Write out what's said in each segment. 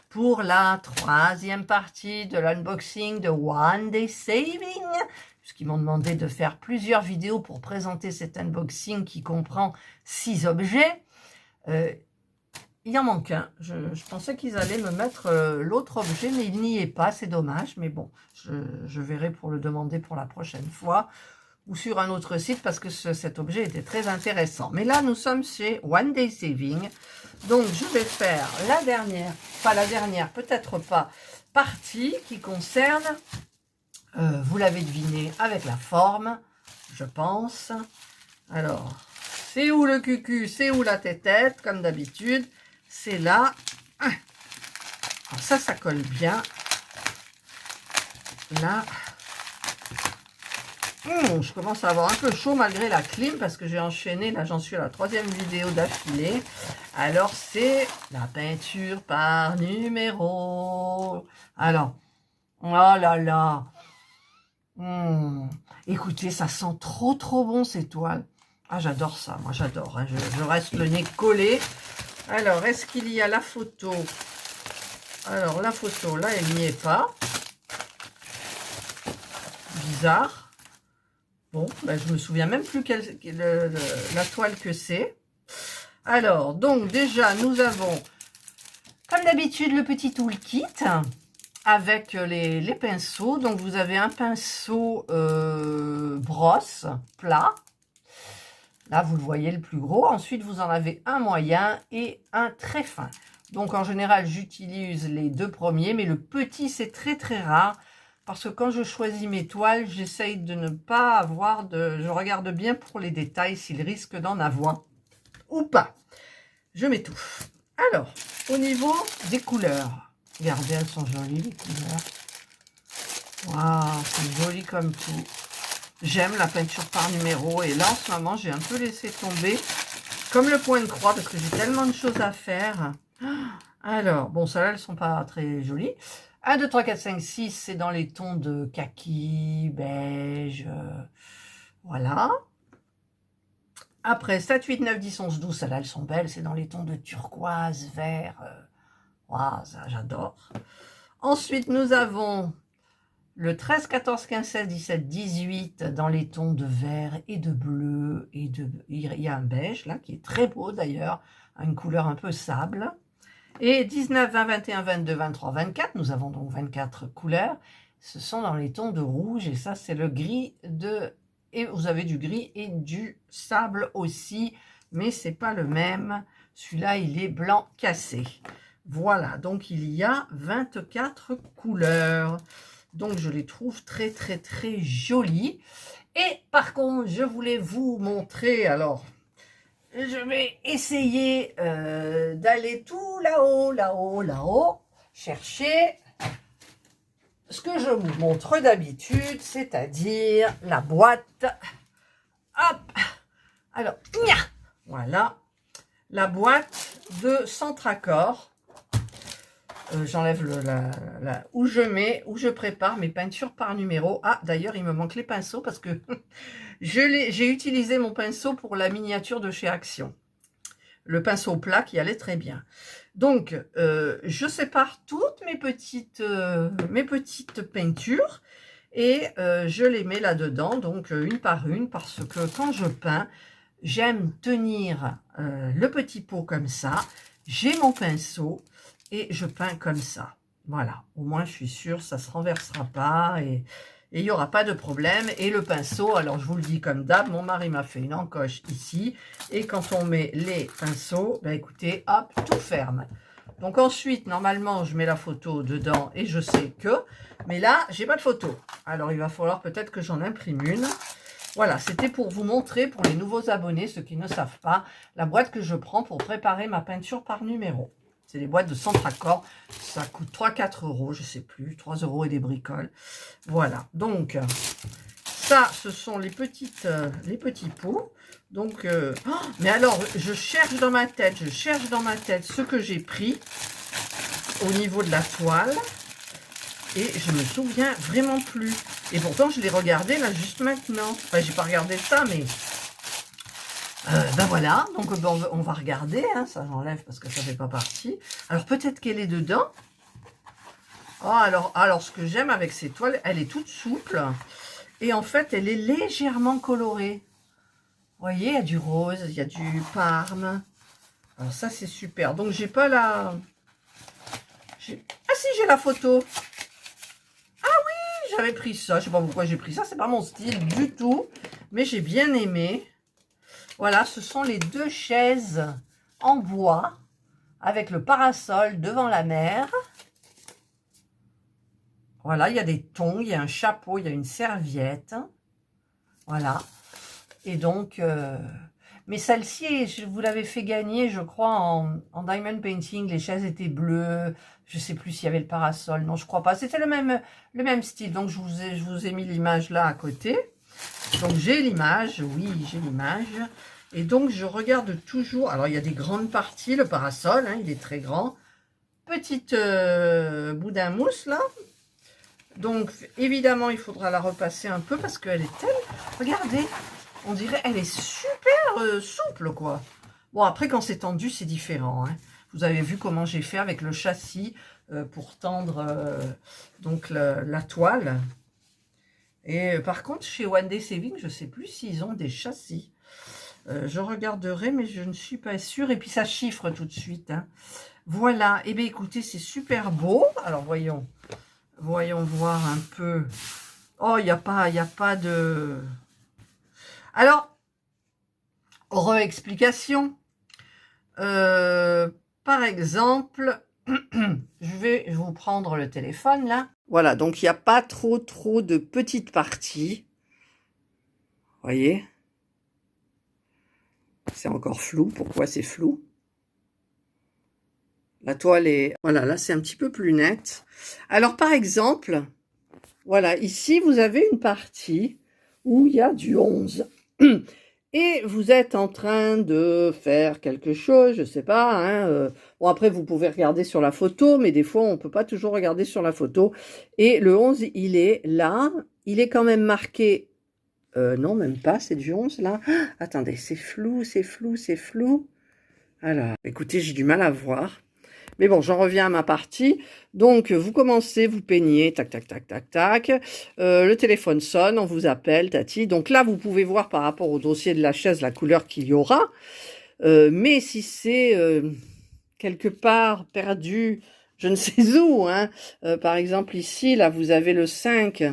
pour la troisième partie de l'unboxing de One Day Saving, puisqu'ils m'ont demandé de faire plusieurs vidéos pour présenter cet unboxing qui comprend 6 objets. Il en manque un. Je pensais qu'ils allaient me mettre l'autre objet, mais il n'y est pas, c'est dommage. Mais bon, je verrai pour le demander pour la prochaine fois ou sur un autre site parce que cet objet était très intéressant. Mais là, nous sommes chez One Day Saving. Donc, je vais faire la dernière, pas la dernière, peut-être pas, partie qui concerne, vous l'avez deviné, avec la forme, je pense. Alors, c'est où le cucu, c'est où la tétette, comme d'habitude. C'est là. Alors ça colle bien. Là. Je commence à avoir un peu chaud malgré la clim parce que j'ai enchaîné. Là, j'en suis à la 3e vidéo d'affilée. Alors, c'est la peinture par numéro. Alors, oh là là. Écoutez, ça sent trop bon ces toiles. Ah, j'adore ça. Moi, j'adore. Hein. Je reste le nez collé. Alors, est-ce qu'il y a la photo? Alors, la photo, là, elle n'y est pas. Bizarre. Bon, ben, je me souviens même plus la toile que c'est. Alors, donc, déjà, nous avons, comme d'habitude, le petit toolkit avec les pinceaux. Donc, vous avez un pinceau brosse plat. Là, vous le voyez, le plus gros. Ensuite, vous en avez un moyen et un très fin. Donc, en général, j'utilise les 2 premiers, mais le petit, c'est très rare. Parce que quand je choisis mes toiles, j'essaye de ne pas avoir de... Je regarde bien pour les détails s'il risque d'en avoir ou pas. Je m'étouffe. Alors, au niveau des couleurs. Regardez, elles sont jolies, les couleurs. Waouh, c'est joli comme tout. J'aime la peinture par numéro et là en ce moment j'ai un peu laissé tomber comme le point de croix parce que j'ai tellement de choses à faire. Alors bon, celles-là elles sont pas très jolies. 1, 2, 3, 4, 5, 6 c'est dans les tons de kaki, beige, voilà. Après 7, 8, 9, 10, 11, 12, celles-là elles sont belles, c'est dans les tons de turquoise, vert, waouh, ça j'adore. Ensuite nous avons le 13, 14, 15, 16, 17, 18 dans les tons de vert et de bleu. Il y a un beige là qui est très beau d'ailleurs, une couleur un peu sable. Et 19, 20, 21, 22, 23, 24, nous avons donc 24 couleurs. Ce sont dans les tons de rouge et ça c'est le gris et vous avez du gris et du sable aussi, mais c'est pas le même. Celui-là il est blanc cassé. Voilà, donc il y a 24 couleurs. Donc, je les trouve très jolies. Et par contre, je voulais vous montrer, alors, je vais essayer d'aller tout là-haut, chercher ce que je vous montre d'habitude, c'est-à-dire la boîte. Hop! Alors, voilà, la boîte de Centracor. J'enlève où je prépare mes peintures par numéro. Ah, d'ailleurs, il me manque les pinceaux parce que j'ai utilisé mon pinceau pour la miniature de chez Action. Le pinceau plat qui allait très bien. Donc, je sépare toutes mes petites peintures et je les mets là-dedans, donc une par une, parce que quand je peins, j'aime tenir le petit pot comme ça. J'ai mon pinceau. Et je peins comme ça. Voilà. Au moins, je suis sûre, ça ne se renversera pas et il n'y aura pas de problème. Et le pinceau, alors je vous le dis comme d'hab, mon mari m'a fait une encoche ici. Et quand on met les pinceaux, ben écoutez, hop, tout ferme. Donc ensuite, normalement, je mets la photo dedans et je sais que... Mais là, j'ai pas de photo. Alors, il va falloir peut-être que j'en imprime une. Voilà, c'était pour vous montrer, pour les nouveaux abonnés, ceux qui ne savent pas, la boîte que je prends pour préparer ma peinture par numéro. C'est les boîtes de Centracor. Ça coûte 3-4 euros, je ne sais plus. 3 euros et des bricoles. Voilà. Donc, ça, ce sont les petits pots. Donc, mais alors, je cherche dans ma tête ce que j'ai pris au niveau de la toile. Et je me souviens vraiment plus. Et pourtant, je l'ai regardé là juste maintenant. Enfin, j'ai pas regardé ça, mais Ben voilà, donc ben, on va regarder, hein, ça j'enlève parce que ça fait pas partie. Alors peut-être qu'elle est dedans. Oh, alors ce que j'aime avec ces toiles, elle est toute souple. Et en fait, elle est légèrement colorée. Vous voyez, il y a du rose, il y a du parme. Alors ça, c'est super. Donc, j'ai pas la... Ah si, j'ai la photo. Ah oui, j'avais pris ça. Je sais pas pourquoi j'ai pris ça. C'est pas mon style du tout. Mais j'ai bien aimé. Voilà, ce sont les deux chaises en bois avec le parasol devant la mer. Voilà, il y a des tongs, il y a un chapeau, il y a une serviette. Voilà. Et donc, mais celle-ci, vous l'avez fait gagner, je crois, en diamond painting. Les chaises étaient bleues. Je ne sais plus s'il y avait le parasol. Non, je crois pas. C'était le même style. Donc, je vous ai mis l'image là à côté. Donc, j'ai l'image. Oui, j'ai l'image. Et donc, je regarde toujours. Alors, il y a des grandes parties. Le parasol, hein, il est très grand. Petite boudin mousse, là. Donc, évidemment, il faudra la repasser un peu parce qu'elle est telle... Regardez, on dirait elle est super souple, quoi. Bon, après, quand c'est tendu, c'est différent. Hein. Vous avez vu comment j'ai fait avec le châssis pour tendre donc la toile. Et par contre, chez One Day Saving, je ne sais plus s'ils ont des châssis. Je regarderai, mais je ne suis pas sûre. Et puis, ça chiffre tout de suite. Hein. Voilà. Eh bien, écoutez, c'est super beau. Alors, voyons voir un peu. Oh, il n'y a pas de... Alors, re-explication. Par exemple, je vais vous prendre le téléphone, là. Voilà, donc il n'y a pas trop de petites parties. Vous voyez? C'est encore flou. Pourquoi c'est flou? La toile est... Voilà, là, c'est un petit peu plus net. Alors, par exemple, voilà, ici, vous avez une partie où il y a du 11. Et vous êtes en train de faire quelque chose, je ne sais pas. Hein, bon, après, vous pouvez regarder sur la photo, mais des fois, on ne peut pas toujours regarder sur la photo. Et le 11, il est là. Il est quand même marqué... non, même pas, c'est du 11, là. Ah, attendez, c'est flou, c'est flou, c'est flou. Alors, écoutez, j'ai du mal à voir. Mais bon, j'en reviens à ma partie. Donc, vous commencez, vous peignez, tac, tac, tac, tac, tac. Le téléphone sonne, on vous appelle, tati. Donc là, vous pouvez voir par rapport au dossier de la chaise la couleur qu'il y aura. Mais si c'est quelque part perdu, je ne sais où, hein. Par exemple, ici, là, vous avez le 5.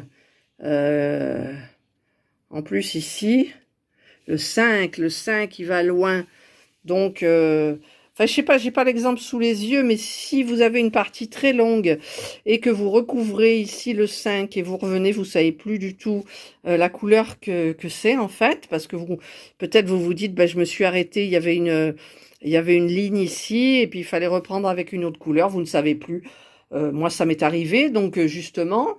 En plus, ici, le 5, il va loin. Donc... Enfin, je sais pas, j'ai pas l'exemple sous les yeux, mais si vous avez une partie très longue et que vous recouvrez ici le 5 et vous revenez, vous savez plus du tout la couleur que c'est en fait, parce que peut-être vous dites, ben, je me suis arrêtée, il y avait une ligne ici et puis il fallait reprendre avec une autre couleur, vous ne savez plus. Moi, ça m'est arrivé, donc justement,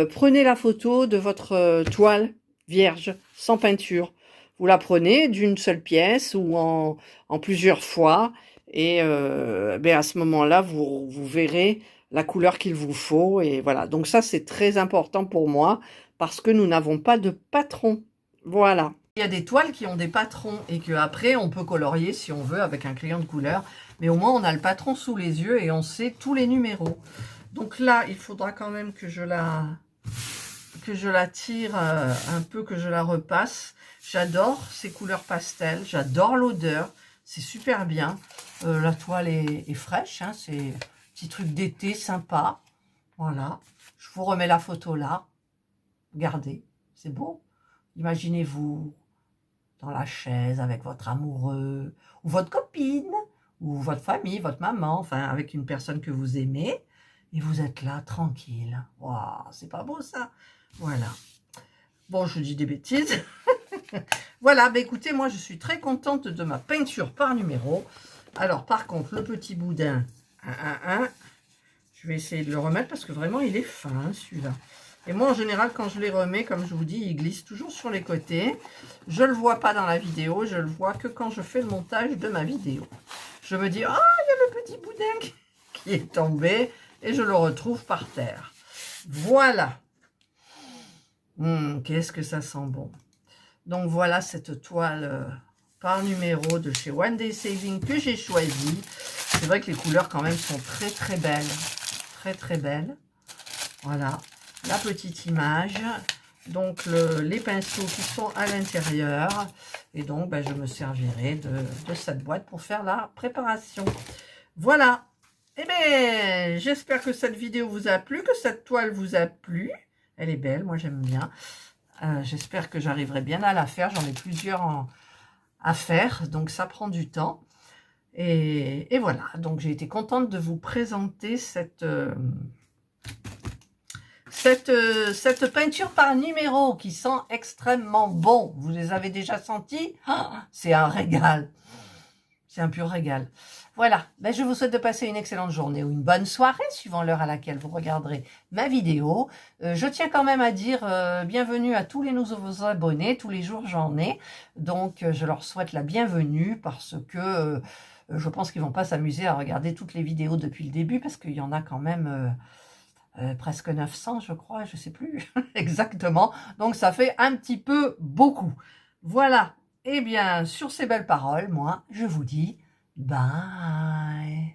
prenez la photo de votre toile vierge, sans peinture. Vous la prenez d'une seule pièce ou en plusieurs fois. Et ben à ce moment-là, vous verrez la couleur qu'il vous faut. Et voilà, donc ça, c'est très important pour moi parce que nous n'avons pas de patron. Voilà. Il y a des toiles qui ont des patrons et qu'après, on peut colorier si on veut avec un crayon de couleur. Mais au moins, on a le patron sous les yeux et on sait tous les numéros. Donc là, il faudra quand même que je la tire un peu, que je la repasse. J'adore ces couleurs pastel, j'adore l'odeur. C'est super bien. La toile est fraîche, hein, c'est un petit truc d'été sympa. Voilà. Je vous remets la photo là. Regardez, c'est beau. Imaginez-vous dans la chaise avec votre amoureux, ou votre copine, ou votre famille, votre maman, enfin avec une personne que vous aimez. Et vous êtes là, tranquille. Waouh, c'est pas beau ça? Voilà. Bon, je dis des bêtises. Voilà, bah écoutez, moi je suis très contente de ma peinture par numéro. Alors par contre, le petit boudin, je vais essayer de le remettre parce que vraiment il est fin celui-là. Et moi en général quand je les remets, comme je vous dis, il glisse toujours sur les côtés. Je ne le vois pas dans la vidéo, je le vois que quand je fais le montage de ma vidéo. Je me dis, oh, il y a le petit boudin qui est tombé et je le retrouve par terre. Voilà. Qu'est-ce que ça sent bon. Donc voilà cette toile par numéro de chez One Day Saving que j'ai choisi. C'est vrai que les couleurs quand même sont très très belles. Très très belles. Voilà, la petite image. Donc les pinceaux qui sont à l'intérieur. Et donc ben, je me servirai de cette boîte pour faire la préparation. Voilà. Eh bien, j'espère que cette vidéo vous a plu, que cette toile vous a plu. Elle est belle, moi j'aime bien. J'espère que j'arriverai bien à la faire. J'en ai plusieurs à faire, donc ça prend du temps. Et voilà, donc j'ai été contente de vous présenter cette peinture par numéro qui sent extrêmement bon. Vous les avez déjà sentis? C'est un régal. C'est un pur régal. Voilà, ben je vous souhaite de passer une excellente journée ou une bonne soirée, suivant l'heure à laquelle vous regarderez ma vidéo. Je tiens quand même à dire bienvenue à tous les nouveaux abonnés, tous les jours j'en ai. Donc je leur souhaite la bienvenue parce que je pense qu'ils ne vont pas s'amuser à regarder toutes les vidéos depuis le début parce qu'il y en a quand même presque 900 je crois, je ne sais plus exactement. Donc ça fait un petit peu beaucoup. Voilà, et bien sur ces belles paroles, moi je vous dis bye.